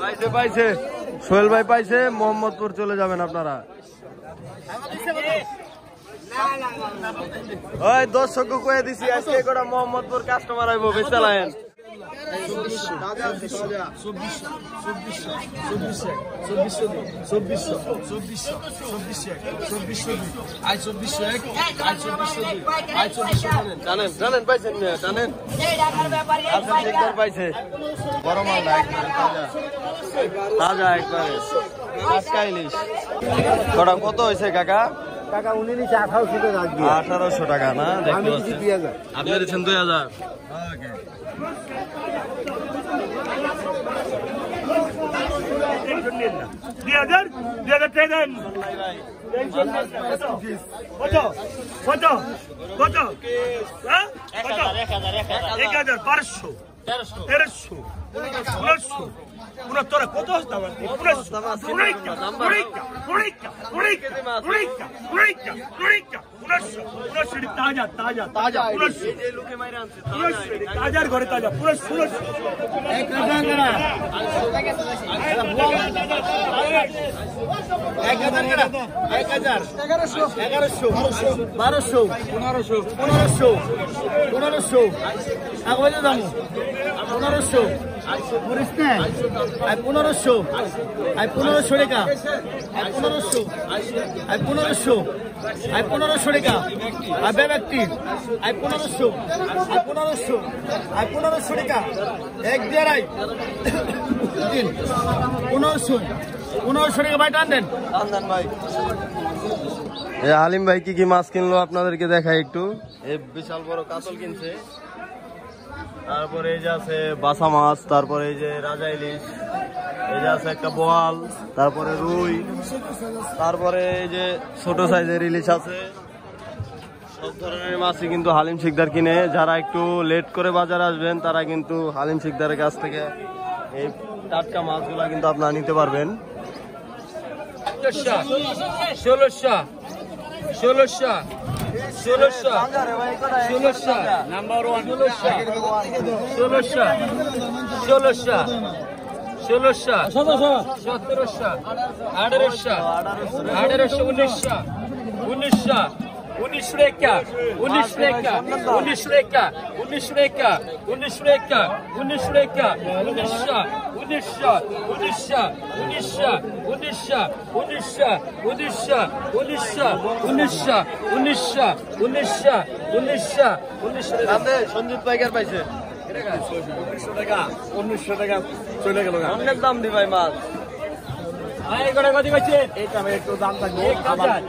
পাইছে পাইছে, সোহেল ভাই পাইছে। মোহাম্মদপুর চলে যাবেন আপনারা। ওই দর্শক কয়ে দিছি আজকে কটা মোহাম্মদপুর কাস্টমার আইবো বেচা লাইন। জানেন জানেন পাইছেন জানেন পাইছে বড় মাল না একবারে তাজা একবারে টাটকা ইলিশ। কটা কত হয়েছে কাকা? টাকা উনি নিচে 1800 টাকা। 1800 টাকা না? দেখতে পাচ্ছেন 2000। আপনি দিচ্ছেন 2000। তাজার ঘরে তাজা পুরো 1500 টাকা। 1500 টাকা ব্যক্তি 1500 টাকা 1 2 3 1500 টাকা ভাই টান দেন ভাই। হালিম ভাই কি কি মাছ কিনলো আপনাদেরকে দেখাই একটু। এই বিশাল বড় কাতল কিনছে, তারপরে এই যে আছে বাসা মাছ, তারপরে এই যে রাজা ইলিশ, এই যে আছে একটা বোয়াল, তারপরে রুই, তারপরে এই যে ছোট সাইজের ইলিশ আছে। সব ধরনের মাছই কিন্তু হালিম শিকদার কিনে। যারা একটু লেট করে বাজারে আসবেন তারা কিন্তু হালিম শিকদারের কাছ থেকে এই টাটকা মাছগুলা কিন্তু আপনারা নিতে পারবেন। 1600 নাম্বার 1 1600 1700 1800 1900 টাকা 1900 টাকা 1900 টাকা 1900 টাকা 1900 টাকা 1900 টাকা 1900 1900 1900 1900 1900 1900 1900 1900 1900 1900 1900 সঞ্জিত পাইকার পাইছে 1900 টাকা 1900 টাকা চলে গেল। অনেক দাম দি ভাই মাছ। এই করে কত কইছে? এটা একটু দাম থাকবে 1000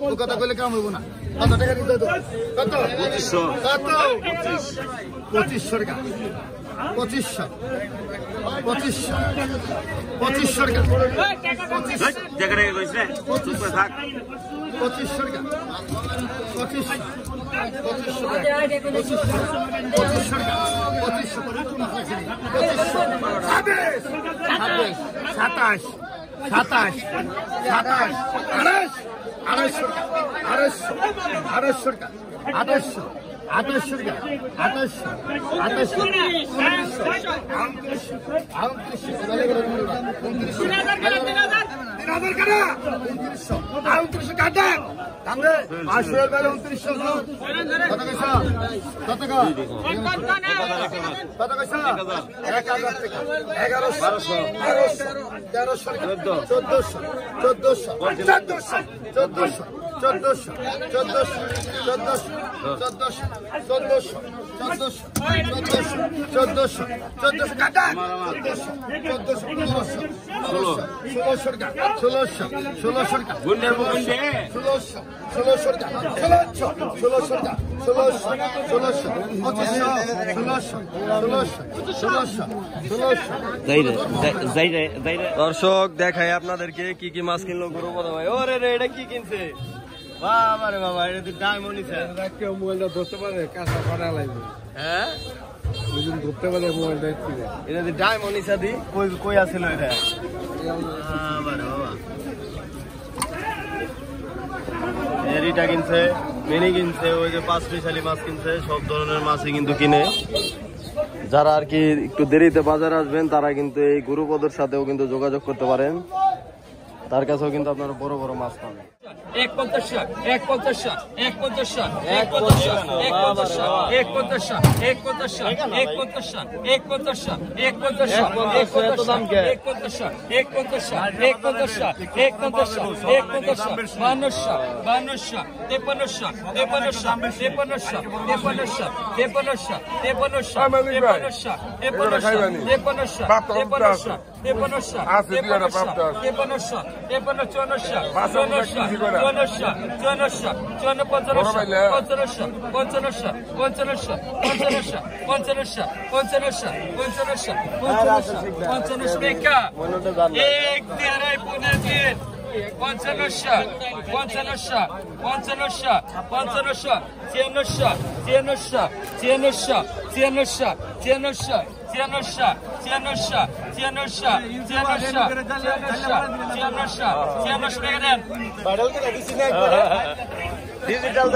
1000 কথা কইলে কাম হইব না। কত টাকা দিতে তো? কত? 2500 টাকা 2500 টাকা 2800 500 বেলা 2900 কত কইছা কত কত কত কইছা 1000 টাকা 1100 1300 1400 দর্শক দেখাই আপনাদেরকে কি কি মাছ কিনলো গুরু পদা ভাই। ওরে রে এটা কি কিনছে? বাবা রে বাবা, এটা তো ডায়মন্ড কেউ মোবাইলটা ধরতে পারে, কাঁচা পাড়া লাগবে। হ্যাঁ ধরতে পারে মোবাইলটা। এটা তো ডায়মন্ড ইসাদি কই কই আছিল এটা? বাবা রে বাবা, এরিটা কিনছে, মিনি কিনছে, ওই যে 5 মিশালি মাছ কিনছে, সব ধরনের মাছই কিন্তু কিনে। যারা আর কি একটু দেরিতে বাজারে আসবেন তারা কিন্তু এই গুরুপদর সাথেও কিন্তু যোগাযোগ করতে পারেন, তার কাছেও কিন্তু আপনারা বড় বড় মাছ পাবেন। 150 150 150 ডিজিটাল